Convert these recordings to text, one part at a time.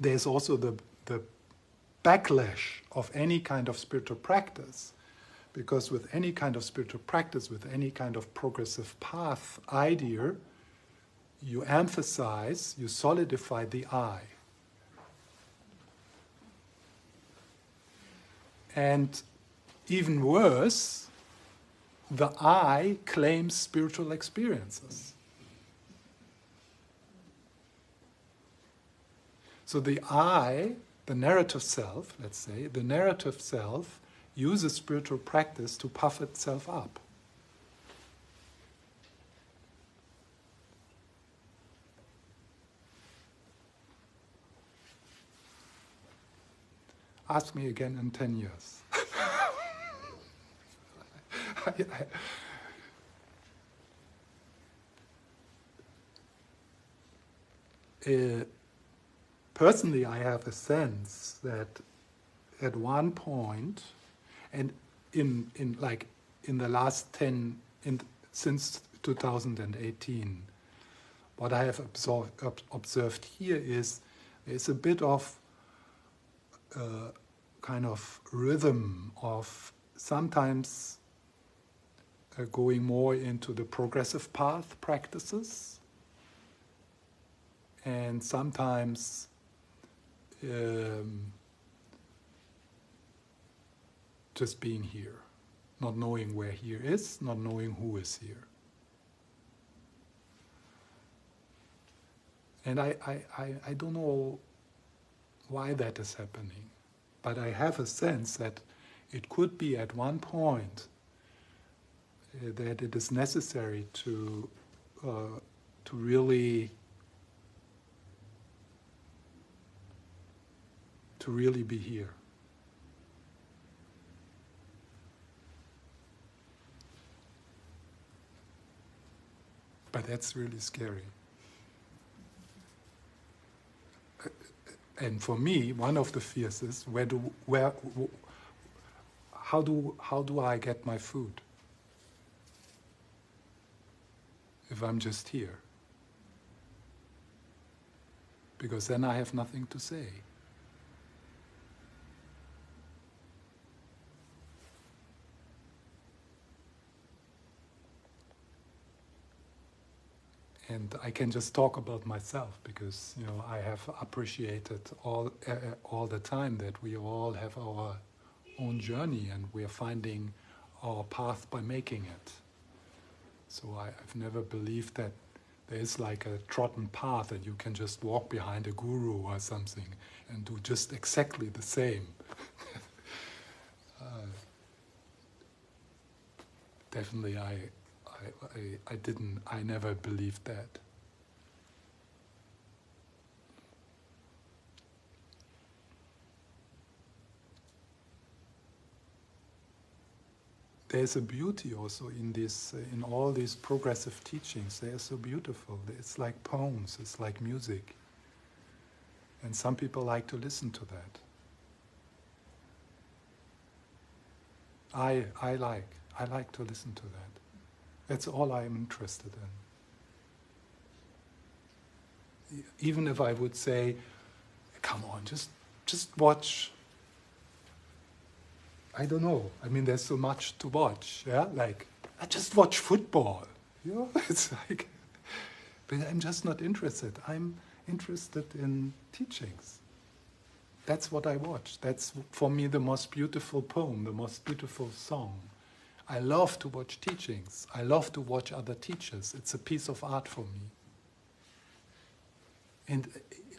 there's also the backlash of any kind of spiritual practice, because with any kind of spiritual practice, with any kind of progressive path idea, you emphasize, you solidify the I. And even worse, the I claims spiritual experiences. So the I, the narrative self, let's say, the narrative self uses spiritual practice to puff itself up. Ask me again in 10 years. Personally, I have a sense that at one point, and in the last 10, since 2018, what I have observed here is there's a bit of kind of rhythm of sometimes going more into the progressive path practices, and sometimes just being here, not knowing where here is, not knowing who is here. And I don't know why that is happening, but I have a sense that it could be at one point that it is necessary to really be here. But that's really scary. And for me, one of the fears is how do I get my food if I'm just here? Because then I have nothing to say. And I can just talk about myself because I have appreciated all the time that we all have our own journey and we are finding our path by making it. So I've never believed that there is like a trodden path that you can just walk behind a guru or something and do just exactly the same. Definitely, I never believed that. There's a beauty also in this, in all these progressive teachings. They are so beautiful. It's like poems, it's like music. And some people like to listen to that. I like to listen to that. That's all I'm interested in. Even if I would say, come on, just watch. I don't know. I mean, there's so much to watch. Yeah, like I just watch football. It's like, but I'm just not interested. I'm interested in teachings. That's what I watch. That's for me the most beautiful poem, the most beautiful song. I love to watch teachings. I love to watch other teachers. It's a piece of art for me. And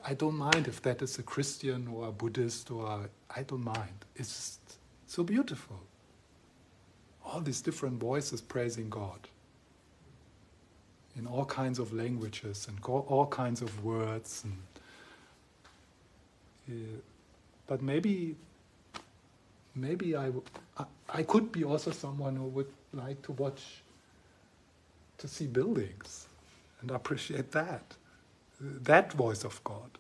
I don't mind if that is a Christian or a Buddhist I don't mind. It's just so beautiful. All these different voices praising God in all kinds of languages and all kinds of words. But maybe I could be also someone who would like to see buildings and appreciate that voice of God.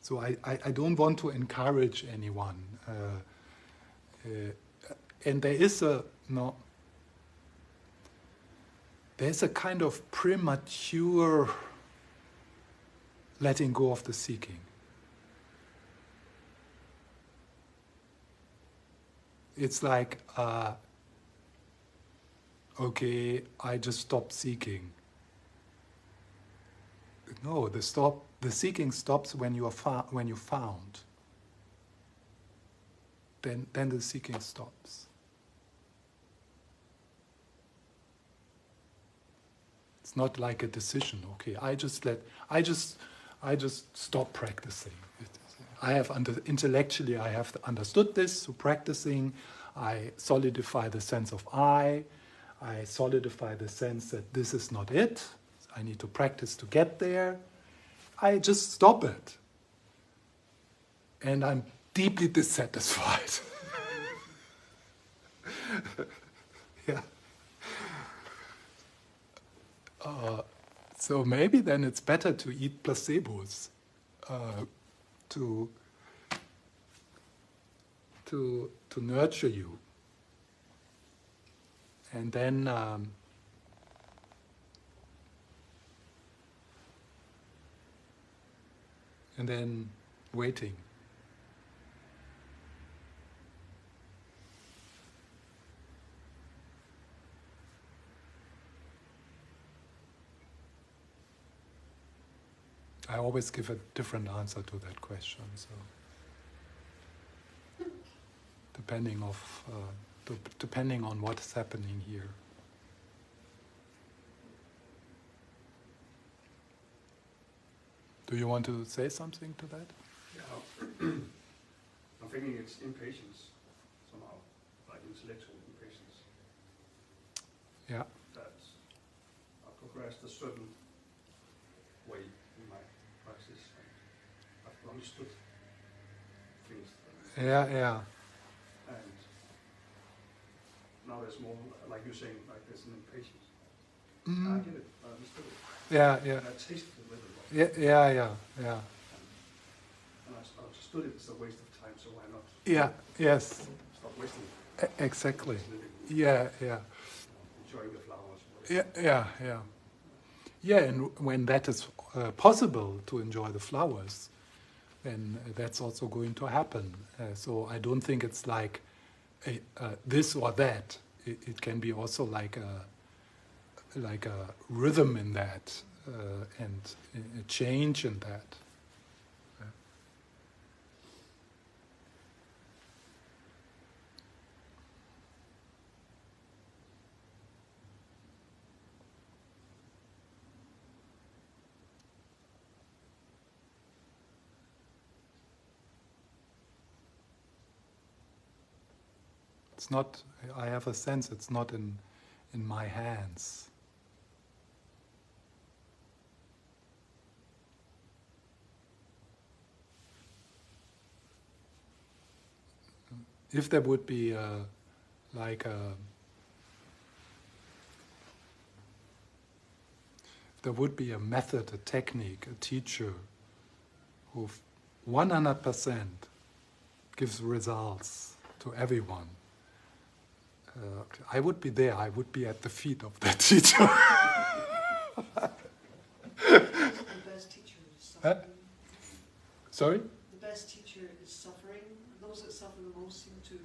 So I don't want to encourage anyone. and there is a no. There's a kind of premature letting go of the seeking. It's like, okay, I just stopped seeking. No, the seeking stops when you are when you found. Then the seeking stops. It's not like a decision. Okay, I just stop practicing. I have intellectually I have understood this. So practicing, I solidify the sense of I solidify the sense that this is not it. I need to practice to get there. I just stop it, and I'm deeply dissatisfied. Yeah. So maybe then it's better to eat placebos, to nurture you, and then waiting. I always give a different answer to that question. So, depending on what is happening here. Do you want to say something to that? Yeah, I'm thinking it's impatience somehow, like intellectual impatience. Yeah. That I progressed a certain way in my practice, and I've understood things. Yeah. And now there's more, like you're saying, like there's an impatience. I get it, I understood it. Yeah. And I tasted it with it. Yeah. And I understood it's a waste of time, so why not? Yeah. Yes. Stop wasting it. Exactly. Just living, Yeah. enjoying the flowers. Yeah, and when that is possible to enjoy the flowers, then that's also going to happen. So I don't think it's like this or that. It can be also like a rhythm in that and a change in that. It's not. I have a sense it's not in my hands. If there would be there would be a method, a technique, a teacher who 100% gives results to everyone, I would be there. I would be at the feet of that teacher. The best teacher is suffering. Sorry? The best teacher is suffering. Those that suffer the most seem to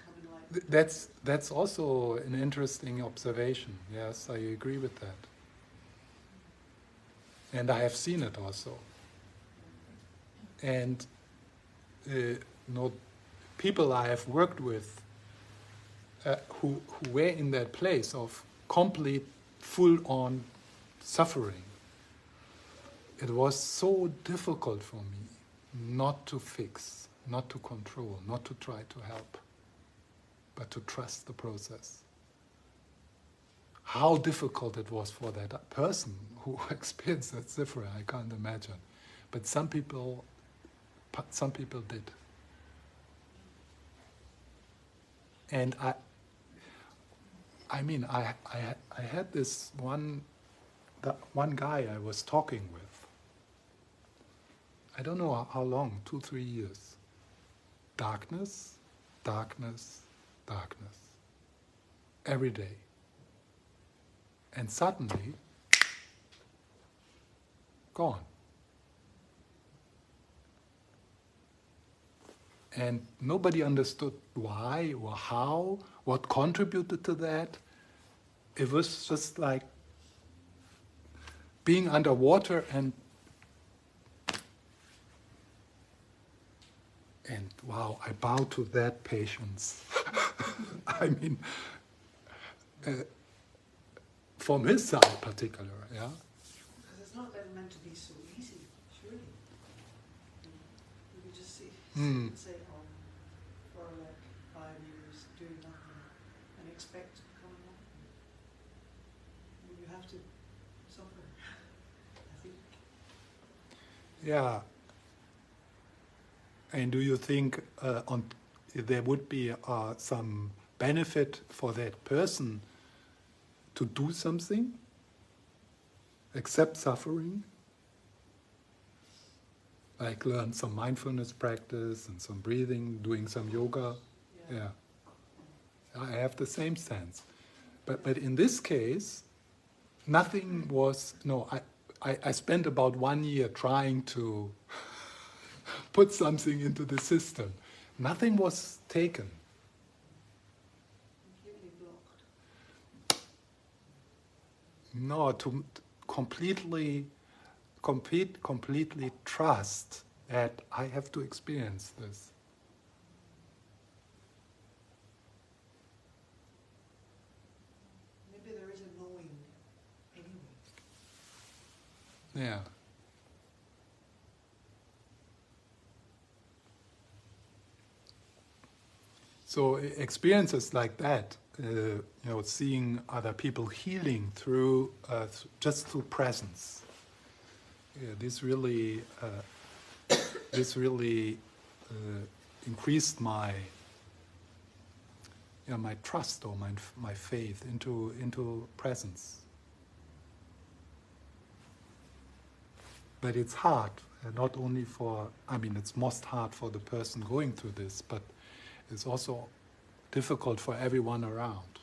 come in light. That's also an interesting observation. Yes, I agree with that. And I have seen it also. And people I have worked with who were in that place of complete, full-on suffering, it was so difficult for me not to fix, not to control, not to try to help, but to trust the process. How difficult it was for that person who experienced that suffering, I can't imagine. But some people did. And I mean, I had this one guy I was talking with. I don't know how long, 2-3 years. Darkness, darkness, darkness every day. And suddenly, gone. And nobody understood why or how, what contributed to that. It was just like being underwater and wow, I bow to that patience. I mean, from his side particular, yeah. Because it's not meant to be so easy, surely. You could just sit Mm. and say, for like 5 years doing nothing and expect to become enlightened. You have to suffer, I think. Yeah. And do you think there would be some benefit for that person to do something, accept suffering, like learn some mindfulness practice and some breathing, doing some yoga? Yeah, I have the same sense. But in this case, nothing was. No, I spent about 1 year trying to put something into the system. Nothing was taken. Completely blocked. No, to completely trust that I have to experience this. Maybe there is a knowing anyway. Yeah. So experiences like that, seeing other people healing through just through presence. Yeah, this really increased my my trust or my faith into presence. But it's hard, not only it's most hard for the person going through this, but it's also difficult for everyone around.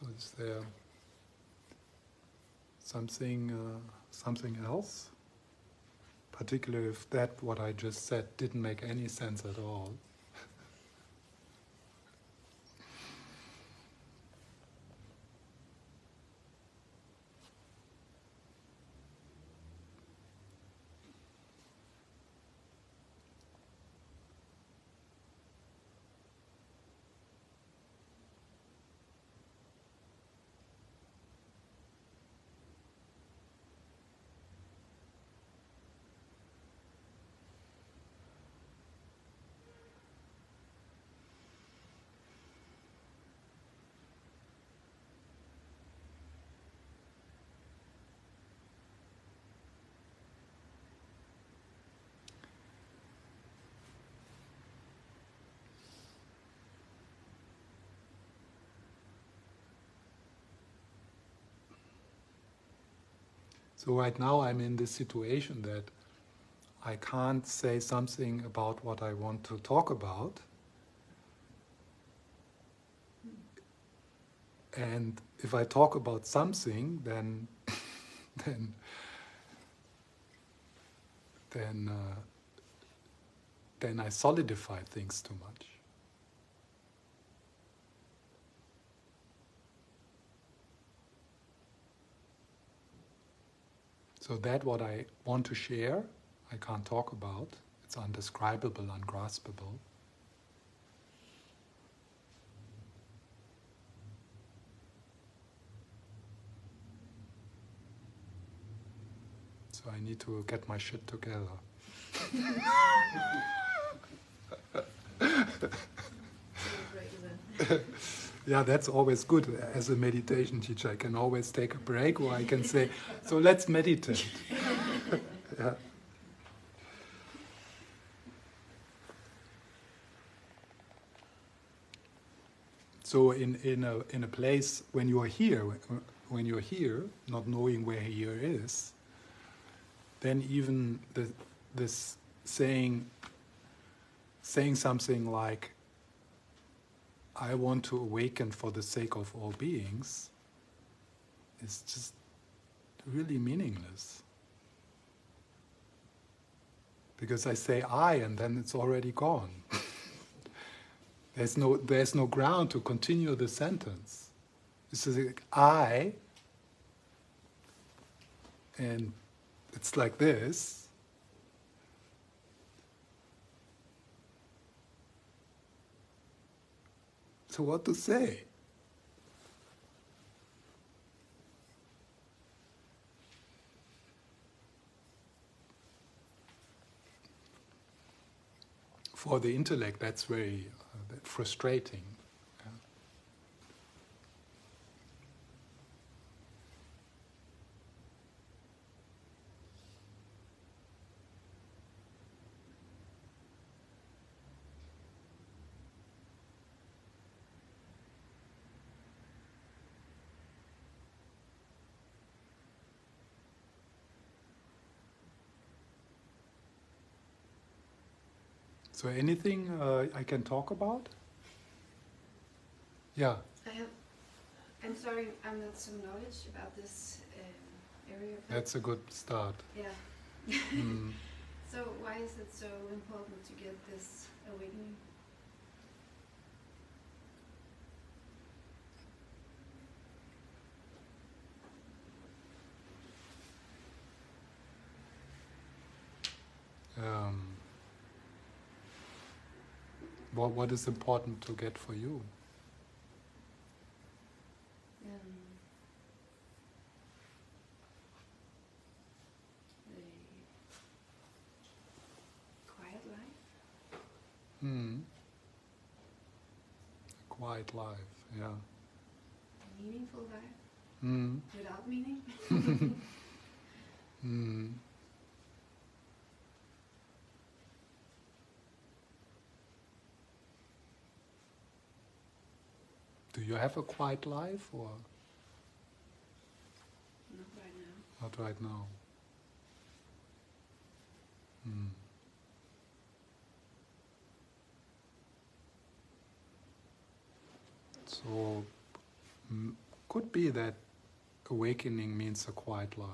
So is there something else? Particularly if what I just said didn't make any sense at all. So right now I'm in this situation that I can't say something about what I want to talk about. And if I talk about something, then then I solidify things too much. So that what I want to share, I can't talk about. It's undescribable, ungraspable. So I need to get my shit together. Yeah, that's always good. As a meditation teacher, I can always take a break, or I can say, so let's meditate. Yeah. So in a place when you're here, not knowing where here is, then even this saying something like, "I want to awaken for the sake of all beings," is just really meaningless. Because I say "I" and then it's already gone. There's no ground to continue the sentence. It's just like "I," and it's like this. So what to say? For the intellect, that's very frustrating. Yeah. So anything I can talk about? Yeah. I'm sorry, I'm not so knowledge about this area. That's a good start. Yeah. Mm. So why is it so important to get this awakening? What is important to get for you? The quiet life. Mm. A quiet life, yeah. A meaningful life. Mm. Without meaning. Mm. Do you have a quiet life or Not right now. not right now? Mm. So, could be that awakening means a quiet life.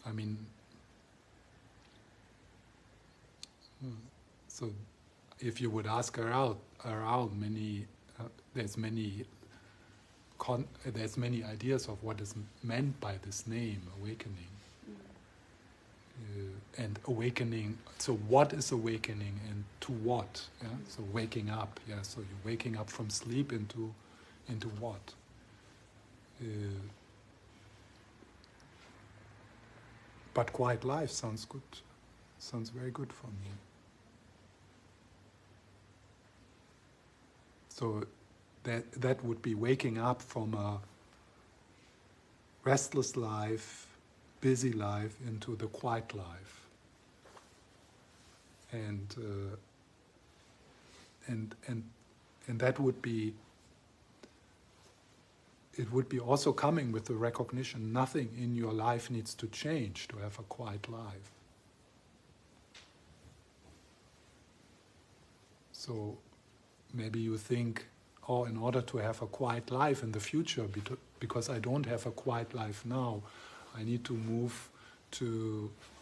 I mean, so if you would ask around many, there's many ideas of what is meant by this name, awakening. And awakening, so what is awakening and to what? Yeah? So waking up, yeah, so you're waking up from sleep into what? But quiet life sounds good, sounds very good for me. So that would be waking up from a restless life, busy life into the quiet life. And that would be, it would be also coming with the recognition nothing in your life needs to change to have a quiet life. So maybe you think, oh, in order to have a quiet life in the future, because I don't have a quiet life now, I need to move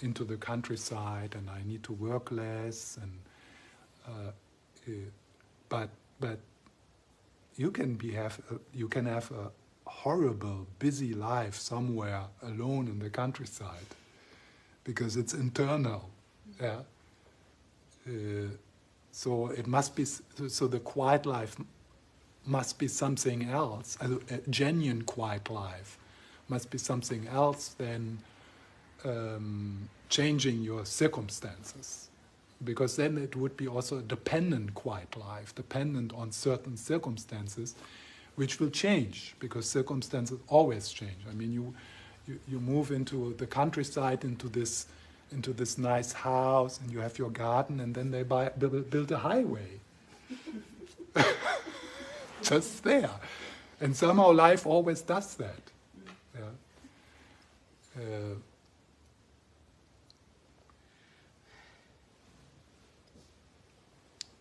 into the countryside and I need to work less. But you can have a horrible, busy life somewhere alone in the countryside, because it's internal. Yeah. So it must be. So the quiet life must be something else. A genuine quiet life must be something else than changing your circumstances, because then it would be also a dependent quiet life, dependent on certain circumstances, which will change, because circumstances always change. I mean, you move into the countryside, into this nice house, and you have your garden, and then they build a highway. Just there. And somehow life always does that. Yeah.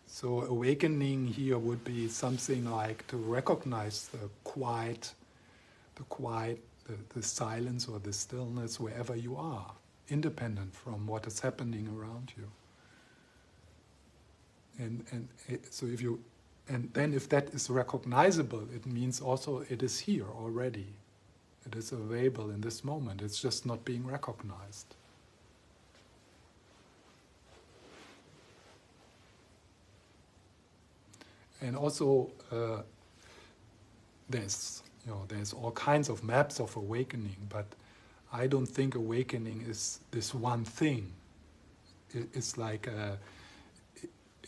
So awakening here would be something like to recognize the quiet, the silence or the stillness wherever you are, independent from what is happening around you. And then if that is recognizable, it means also it is here already. It is available in this moment. It's just not being recognized. And also, there's all kinds of maps of awakening, but I don't think awakening is this one thing. It's like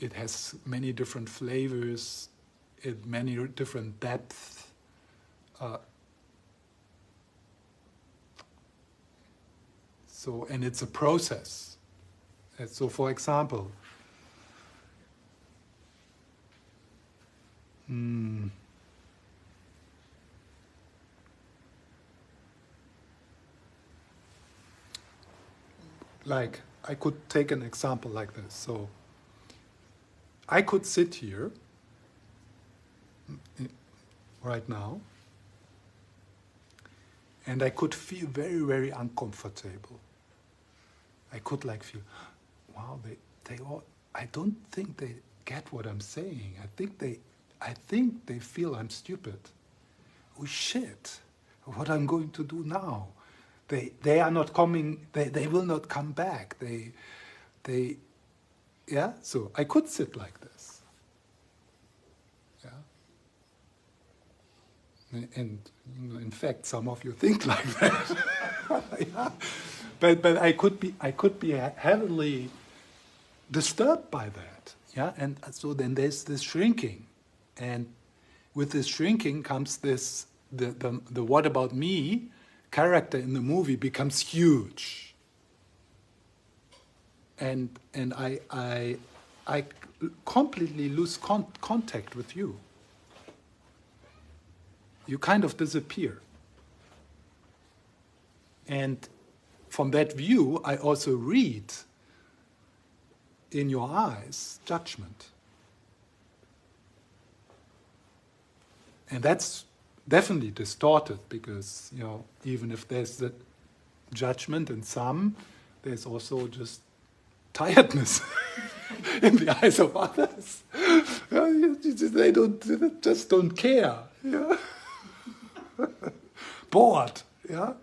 it has many different flavors, many different depths. And it's a process. And so, for example, like I could take an example like this. So I could sit here right now, and I could feel very, very uncomfortable. I could feel, wow, they all, I don't think they get what I'm saying. I think they feel I'm stupid. Oh shit, what I'm going to do now? They are not coming, they will not come back. Yeah, so I could sit like this. Yeah. And in fact, some of you think like that. Yeah. But I could be heavily disturbed by that. Yeah, and so then there's this shrinking. And with this shrinking comes this the what about me character in the movie becomes huge. And I completely lose contact with you. You kind of disappear. And from that view, I also read in your eyes judgment. And that's definitely distorted, because even if there's the judgment in some, there's also just tiredness in the eyes of others. They don't care. Yeah? Bored, yeah,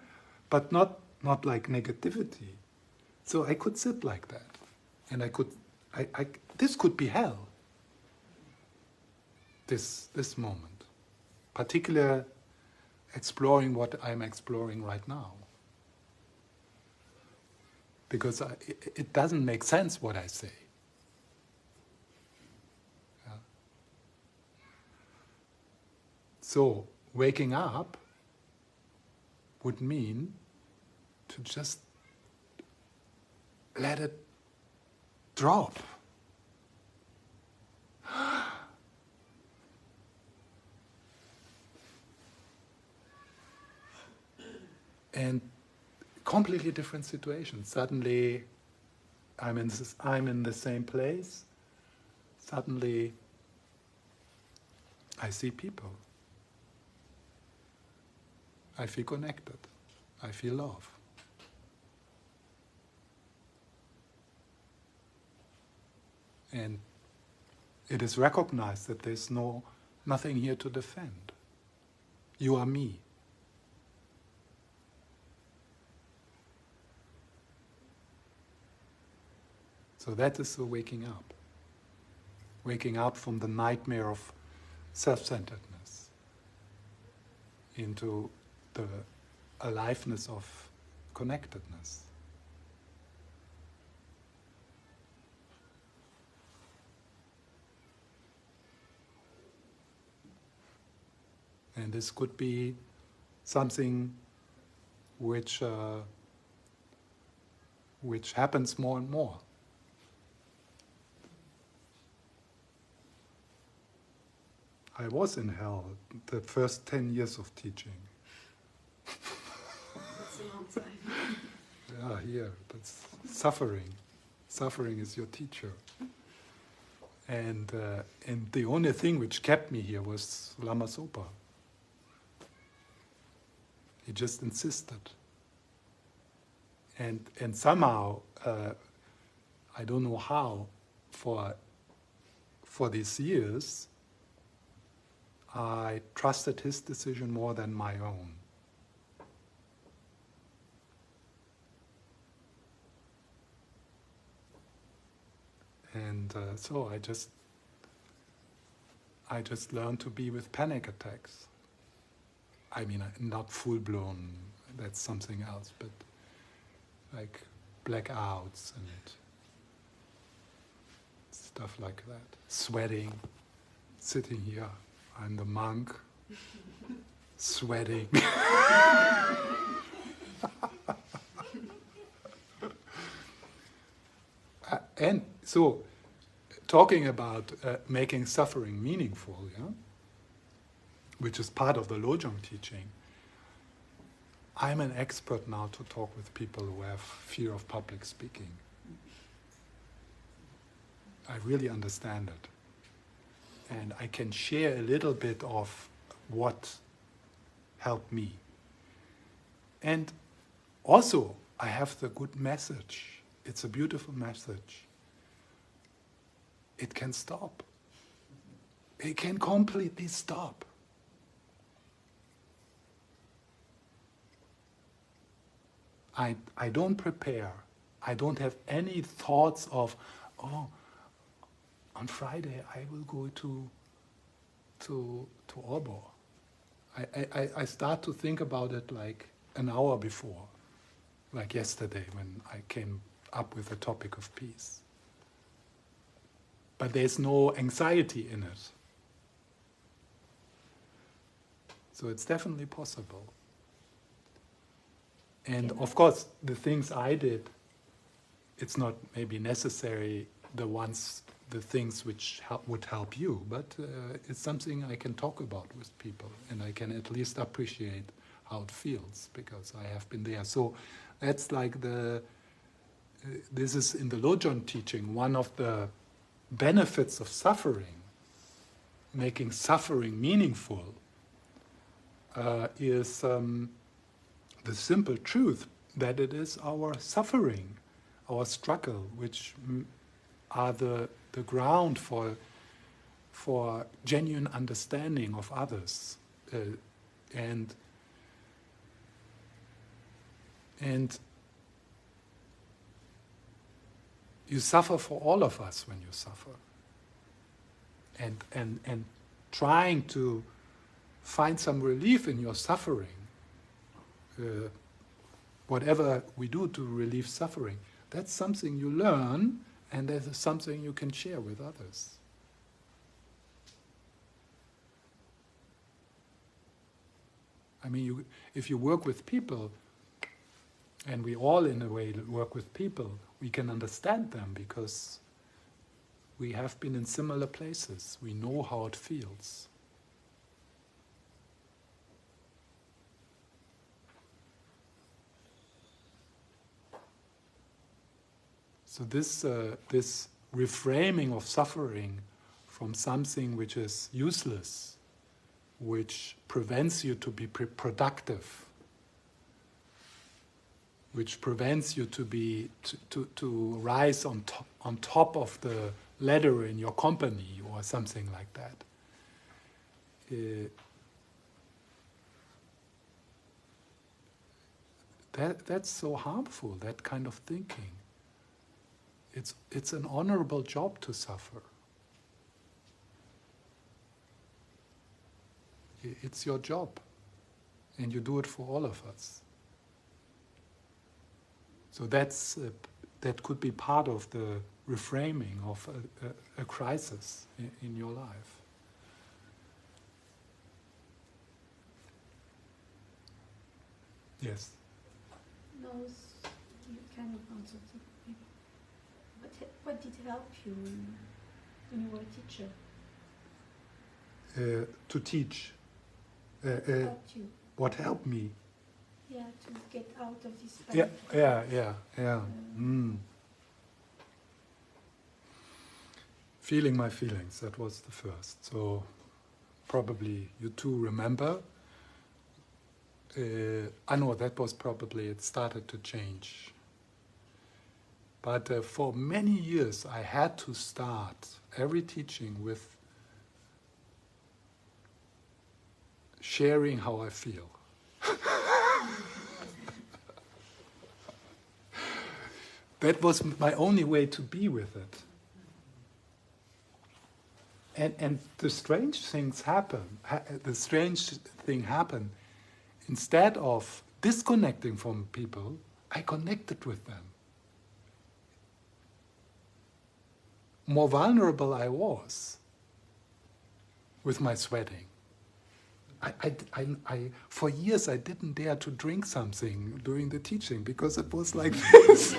but not like negativity. So I could sit like that, and this could be hell. This moment. Particularly exploring what I'm exploring right now. Because it doesn't make sense what I say. Yeah. So, waking up would mean to just let it drop. And completely different situations. Suddenly, I'm in the same place. Suddenly, I see people. I feel connected. I feel love. And it is recognized that there's nothing here to defend. You are me. So that is the waking up. Waking up from the nightmare of self-centeredness into the aliveness of connectedness. And this could be something which happens more and more. I was in hell the first 10 years of teaching. That's a long time. Yeah, here, that's suffering. Suffering is your teacher. And the only thing which kept me here was Lama Zopa. He just insisted. And somehow, I don't know how, for these years, I trusted his decision more than my own. And so I just learned to be with panic attacks. I mean, not full-blown, that's something else, but like blackouts and stuff like that. Sweating, sitting here, I'm the monk, sweating. And so, talking about making suffering meaningful, yeah, which is part of the Lojong teaching, I'm an expert now to talk with people who have fear of public speaking. I really understand it. And I can share a little bit of what helped me. And also, I have the good message. It's a beautiful message. It can stop. It can completely stop. I don't prepare. I don't have any thoughts of, oh, on Friday I will go to Orbo. I start to think about it like an hour before, like yesterday when I came up with the topic of peace. But there's no anxiety in it. So it's definitely possible. And of course, the things I did, it's not maybe necessary the things which would help you, but it's something I can talk about with people, and I can at least appreciate how it feels, because I have been there. So that's like this is in the Lojong teaching, one of the benefits of suffering, making suffering meaningful, is the simple truth that it is our suffering, our struggle, which are the ground for genuine understanding of others, and you suffer for all of us when you suffer, and trying to find some relief in your suffering, whatever we do to relieve suffering, that's something you learn, and that is something you can share with others. I mean, if you work with people, and we all in a way work with people, we can understand them because we have been in similar places. We know how it feels. So this reframing of suffering from something which is useless, which prevents you to be productive, which prevents you to rise on top of the ladder in your company or something like that. That's so harmful, that kind of thinking. It's an honorable job to suffer. It's your job, and you do it for all of us. So that could be part of the reframing of a crisis in your life. Yes. knows you kind of answer to people. What did help you when you were a teacher? To teach. Helped you? What helped me? Yeah, to get out of this. Yeah. Feeling my feelings, that was the first. So probably you too remember. I know that was probably, it started to change. But for many years I had to start every teaching with sharing how I feel. That was my only way to be with it. And the strange things happen. The strange thing happened. Instead of disconnecting from people, I connected with them. More vulnerable I was with my sweating. I for years I didn't dare to drink something during the teaching because it was like this.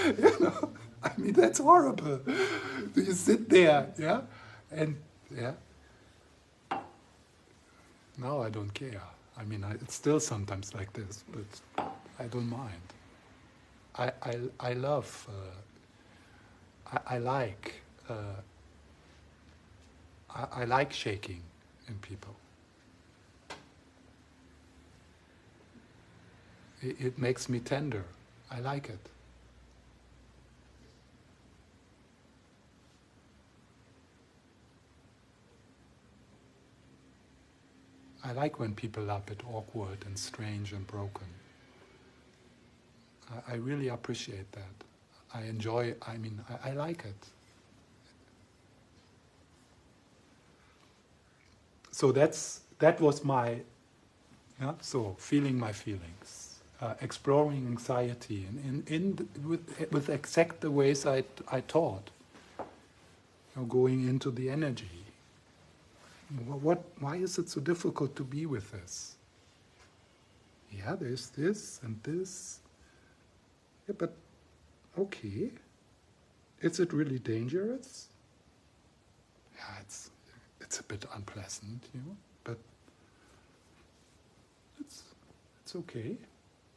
You know, I mean, that's horrible. You sit there, yeah, and yeah. Now I don't care. I mean, it's still sometimes like this, but I don't mind. I love. I like. I like shaking in people. It makes me tender. I like it. I like when people are a bit awkward and strange and broken. I really appreciate that. I enjoy, I like it. So that was my, so feeling my feelings, exploring anxiety with exact the ways I taught, going into the energy. Why is it so difficult to be with this? Yeah, there's this and this. Yeah, but okay. Is it really dangerous? Yeah, it's a bit unpleasant, but it's okay.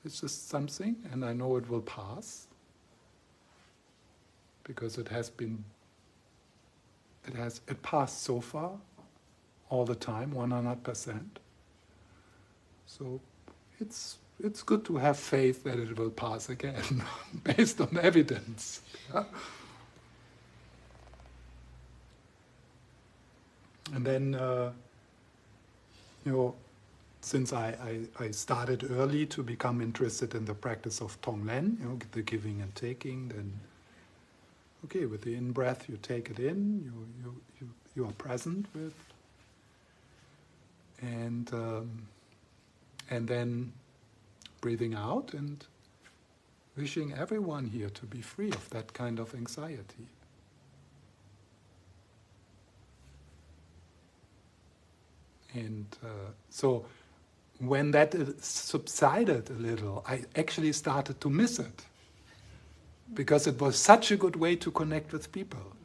It's just something, and I know it will pass because it passed so far, all the time, 100%. So it's good to have faith that it will pass again, based on evidence. Yeah? And then, since I started early to become interested in the practice of Tonglen, the giving and taking, then, okay, with the in-breath you take it in, you are present with, and then breathing out and wishing everyone here to be free of that kind of anxiety. And so when that subsided a little, I actually started to miss it, because it was such a good way to connect with people.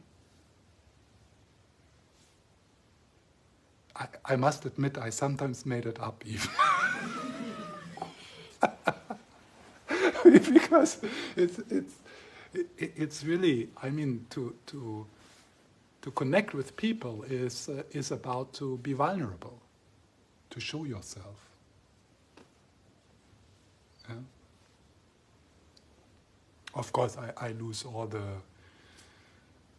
I must admit, I sometimes made it up even. Because it's really, to connect with people is about to be vulnerable, to show yourself. Yeah? Of course, I lose all the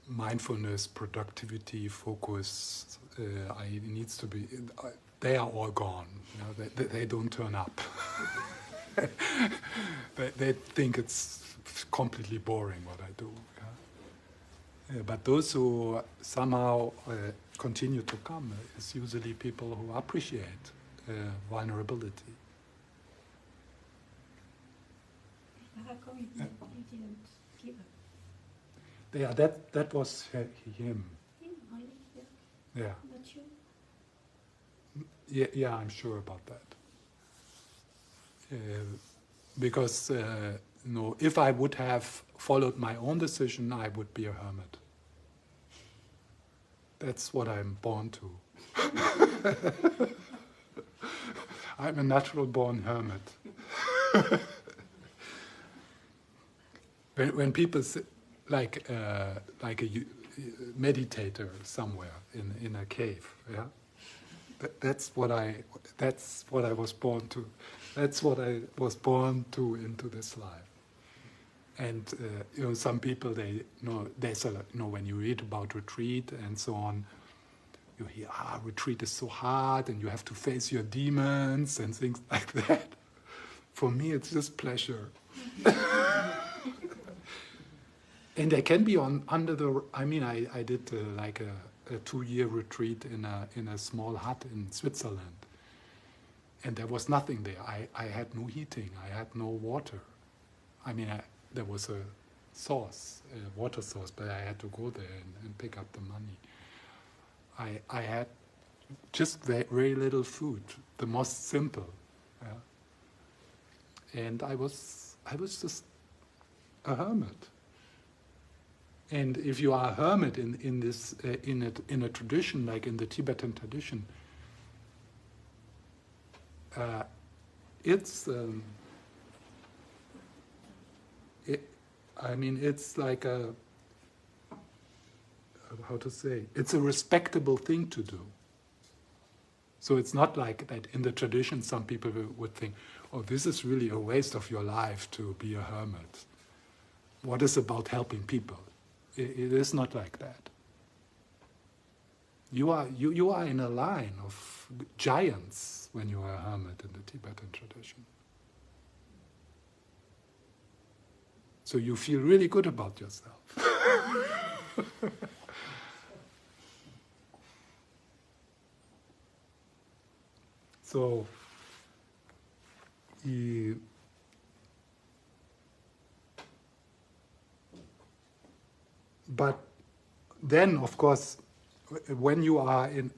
mindfulness, productivity, focus. It needs to be. They are all gone. They don't turn up. They think it's completely boring what I do. Yeah? But those who somehow continue to come is usually people who appreciate vulnerability. How come you didn't give up? Yeah, that was him. Him, only? Yeah. Not you? Yeah, I'm sure about that. because if I would have followed my own decision, I would be a hermit. That's what I'm born to. I'm a natural born hermit. When people say, like a meditator somewhere in a cave, yeah, that's what I was born to. That's what I was born to into this life. And some people when you read about retreat and so on, you hear retreat is so hard and you have to face your demons and things like that. For me, it's just pleasure. And they can be under the. I mean, I did like a 2-year retreat in a small hut in Switzerland, and there was nothing there. I had no heating. I had no water. I mean, there was a source, a water source, but I had to go there and pick up the money. I had just very little food, the most simple, yeah? And I was just a hermit. And if you are a hermit in a tradition like in the Tibetan tradition, it's like it's a respectable thing to do. So it's not like that in the tradition some people would think, oh, this is really a waste of your life to be a hermit. What is about helping people? It is not like that. You are in a line of giants when you are a hermit in the Tibetan tradition. So you feel really good about yourself. So, but then, of course, when you are in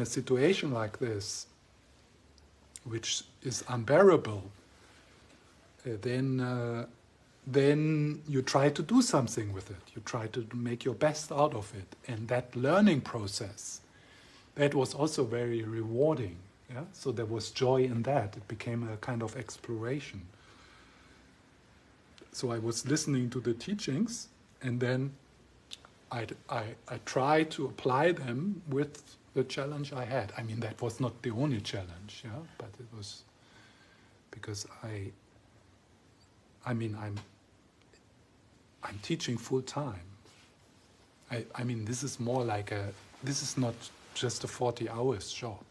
a situation like this, which is unbearable, then you try to do something with it. You try to make your best out of it, and that learning process, that was also very rewarding. Yeah? So there was joy in that. It became a kind of exploration. So I was listening to the teachings, and then I tried to apply them with the challenge I had. I mean, that was not the only challenge, yeah, but it was because I'm teaching full time. I mean, this is more like this is not just a 40 hours job.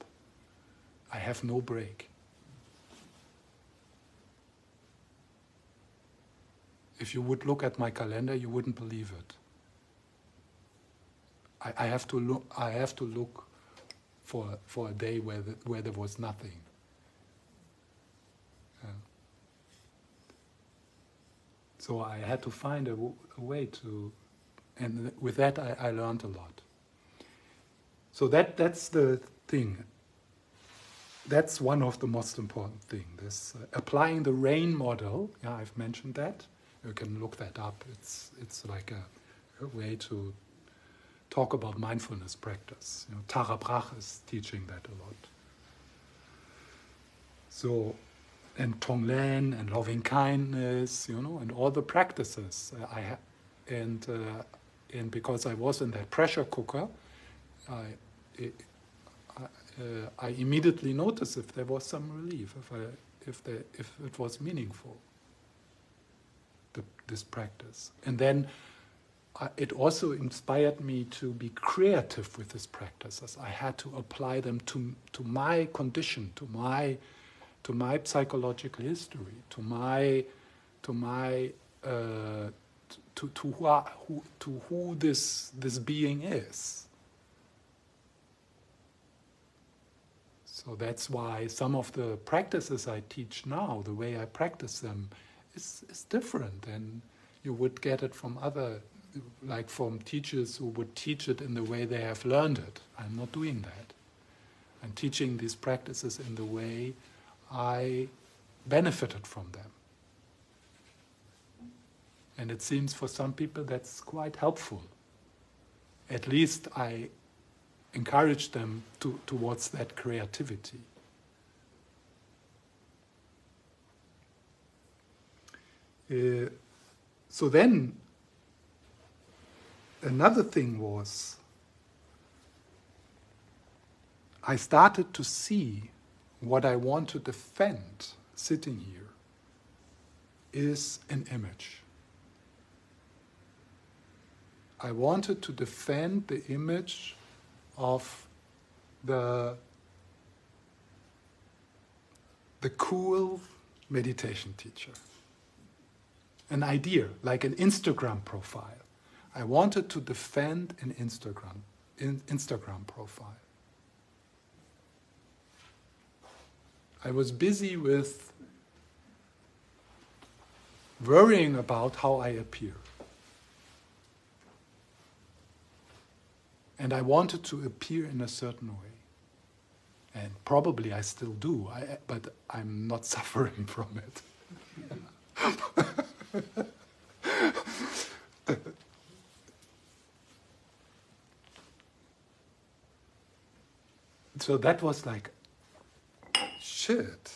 I have no break. If you would look at my calendar, you wouldn't believe it. I have to look for a day where there was nothing. So I had to find a way to, and with that I learned a lot. So that's the thing. That's one of the most important things. This applying the RAIN model. Yeah, I've mentioned that. You can look that up. It's like a way to talk about mindfulness practice. Tara Brach is teaching that a lot. So, and Tonglen and loving kindness, and all the practices and because I was in that pressure cooker, I immediately noticed if there was some relief, if it was meaningful. This practice, and then it also inspired me to be creative with these practices. I had to apply them to my condition, to my psychological history, to who this being is. So that's why some of the practices I teach now, the way I practice them, is different, and you would get it from other, like from teachers who would teach it in the way they have learned it. I'm not doing that. I'm teaching these practices in the way I benefited from them. And it seems for some people that's quite helpful. At least I encourage them towards that creativity. So then, another thing was, I started to see what I want to defend sitting here is an image. I wanted to defend the image of the cool meditation teacher. An idea, like an Instagram profile. I wanted to defend an Instagram profile. I was busy with worrying about how I appear. And I wanted to appear in a certain way. And probably I still do, but I'm not suffering from it. So that was like, shit.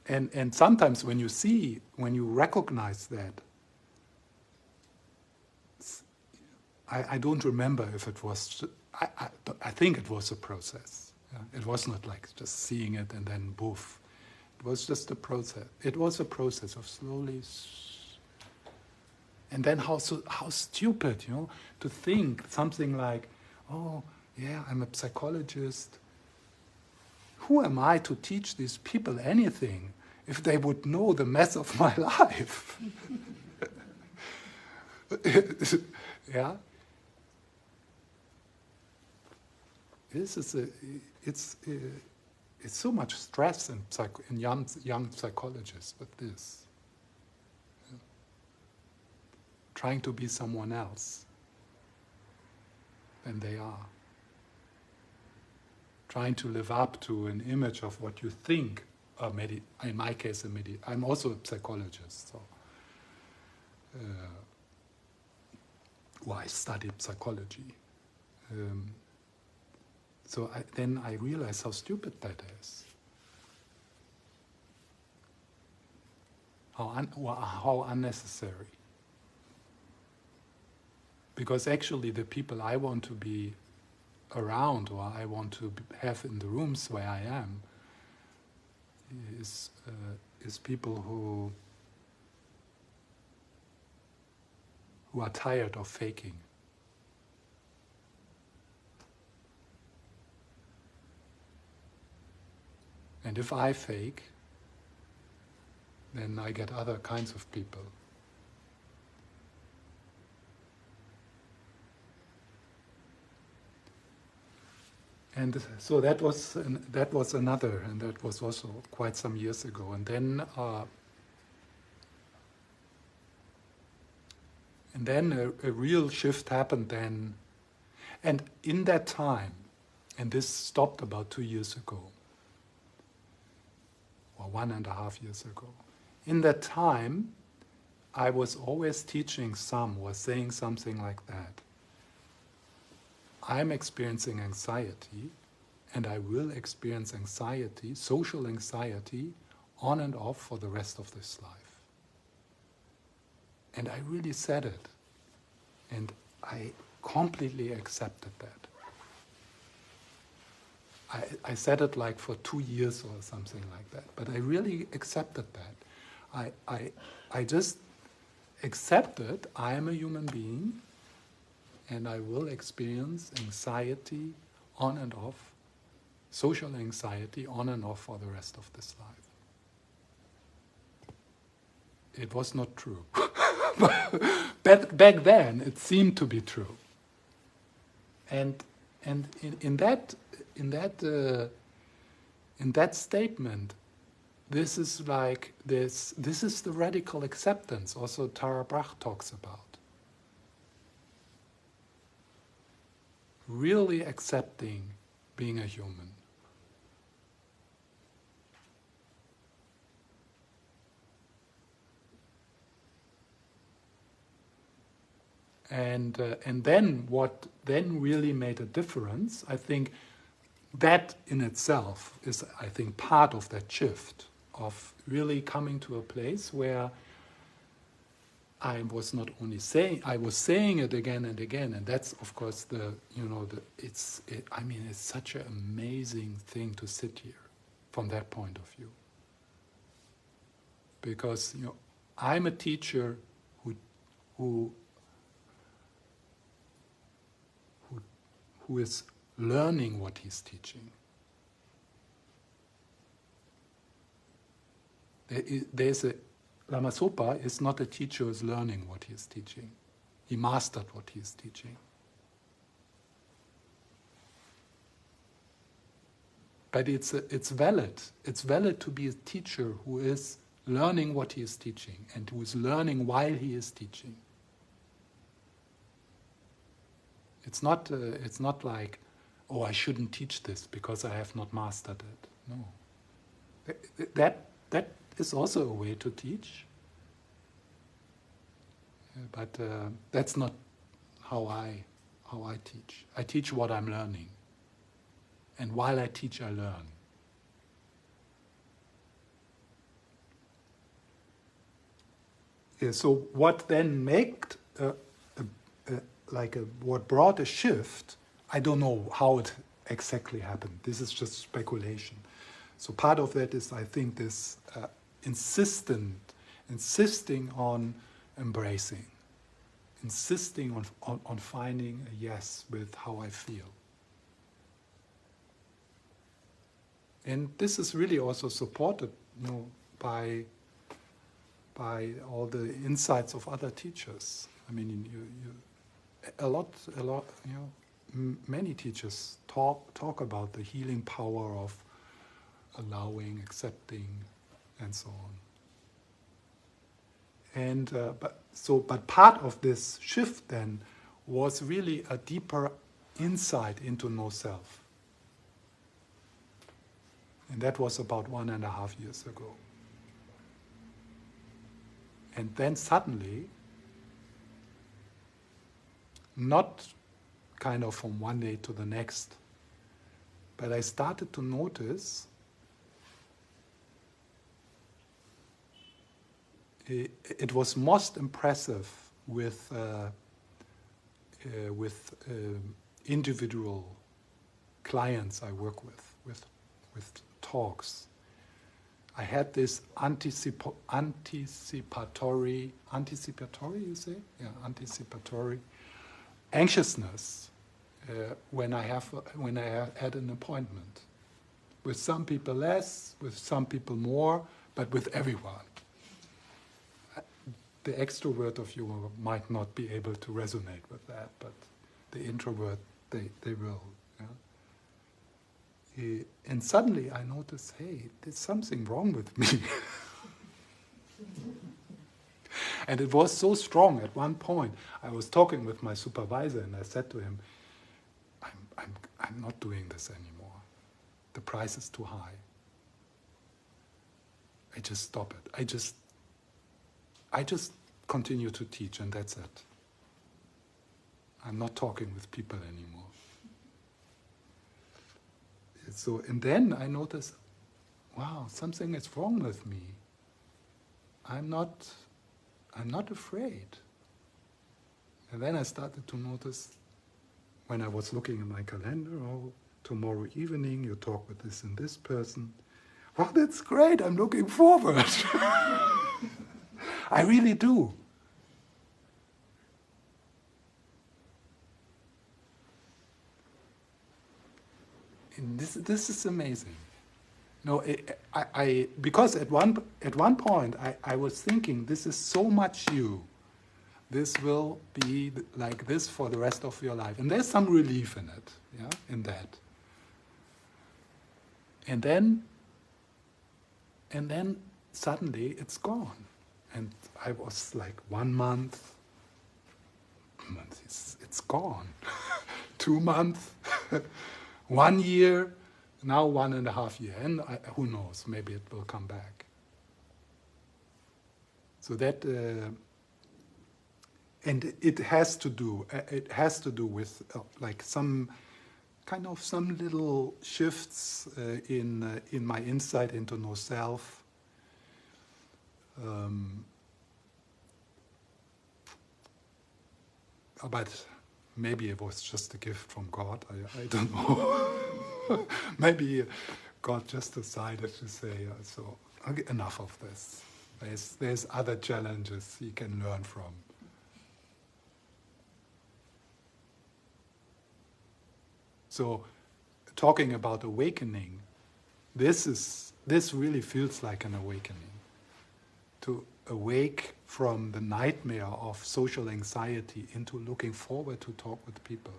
And sometimes when you recognize that, I don't remember if it was, I think it was a process. Yeah? It was not like just seeing it and then poof. It was just a process. It was a process of slowly, and then how stupid, to think something like, oh, yeah, I'm a psychologist. Who am I to teach these people anything if they would know the mess of my life? Yeah? It's so much stress in young psychologists with this. Yeah. Trying to be someone else than they are. Trying to live up to an image of what you think in my case, I'm also a psychologist, so I studied psychology. So then I realized how stupid that is. How unnecessary. Because actually the people I want to be around, or I want to have in the rooms where I am, is people who are tired of faking. And if I fake, then I get other kinds of people. And so that was another, and that was also quite some years ago. And then a real shift happened then. And in that time, and this stopped about 2 years ago, or 1.5 years ago. In that time, I was always teaching was saying something like that. I'm experiencing anxiety, and I will experience anxiety, social anxiety, on and off for the rest of this life. And I really said it, and I completely accepted that. I said it like for 2 years or something like that, but I really accepted that. I just accepted I am a human being, and I will experience anxiety on and off, social anxiety on and off for the rest of this life. It was not true. Back then, it seemed to be true. And in that statement, this is like this is the radical acceptance also Tara Brach talks about. Really accepting being a human. And then what then really made a difference, I think that in itself is, I think, part of that shift of really coming to a place where I was not only saying, I was saying it again and again, and that's of course it's such an amazing thing to sit here from that point of view. Because I'm a teacher who is learning what he's teaching. Lama Zopa is not a teacher who is learning what he is teaching. He mastered what he is teaching. But it's valid. It's valid to be a teacher who is learning what he is teaching and who is learning while he is teaching. It's not like, oh, I shouldn't teach this because I have not mastered it. No. That is also a way to teach. But that's not how I teach. I teach what I'm learning. And while I teach, I learn. So what then what brought a shift, I don't know how it exactly happened. This is just speculation. So part of that is, I think, this insisting on embracing, insisting on finding a yes with how I feel. And this is really also supported, by all the insights of other teachers. I mean, many teachers talk about the healing power of allowing, accepting, and so on. And but part of this shift then was really a deeper insight into no self. And that was about 1.5 years ago. And then suddenly, not kind of from one day to the next, but I started to notice it was most impressive with individual clients I work with talks. I had this anticipatory, you say? Yeah, anticipatory anxiousness when I had an appointment. With some people less, with some people more, but with everyone. The extrovert of you might not be able to resonate with that, but the introvert, they will. Yeah? And suddenly I noticed, hey, there's something wrong with me. And it was so strong. At one point, I was talking with my supervisor, and I said to him, "I'm not doing this anymore. The price is too high. I just stop it. I just continue to teach, and that's it. I'm not talking with people anymore." So, and then I noticed, wow, something is wrong with me. I'm not afraid. And then I started to notice, when I was looking at my calendar, oh, tomorrow evening you talk with this and this person. Well, that's great, I'm looking forward. I really do. And this is amazing. No, because at one point I was thinking, this is so much you. This will be like this for the rest of your life, and there's some relief in it, yeah, in that. And then suddenly it's gone, and I was like 1 month. It's gone. 2 months. 1 year. Now 1.5 years, and who knows, maybe it will come back. So that and it has to do with like some little shifts in my insight into no self. But maybe it was just a gift from God. I don't know. Maybe God just decided to say, so okay, enough of this. There's other challenges you can learn from. So, talking about awakening, this really feels like an awakening. To awake from the nightmare of social anxiety into looking forward to talk with people.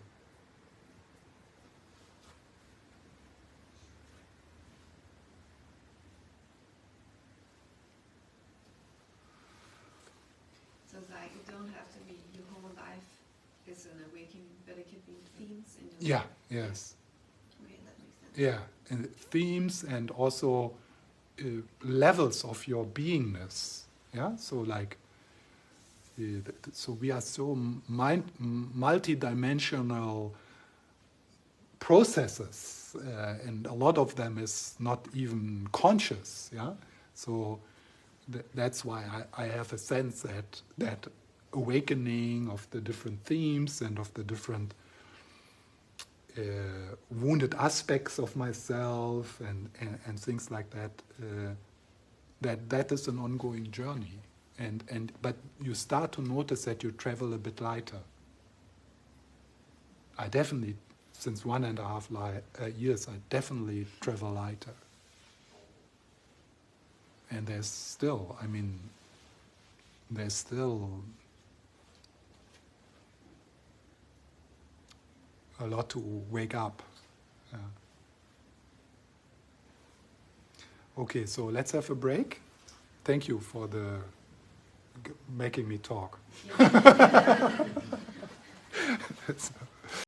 So it's like it don't have to be your whole life is an awakening, but it could be themes in your life. Yes. Okay, that makes sense. Yeah, and themes and also levels of your beingness. Yeah, so like, so we are so multi-dimensional processes, and a lot of them is not even conscious. Yeah, so that's why I have a sense that awakening of the different themes and of the different wounded aspects of myself and things like that. That is an ongoing journey, but you start to notice that you travel a bit lighter. I definitely, since 1.5 years, I definitely travel lighter. And there's still a lot to wake up. Yeah. Okay, so let's have a break. Thank you for making me talk. Yeah. That's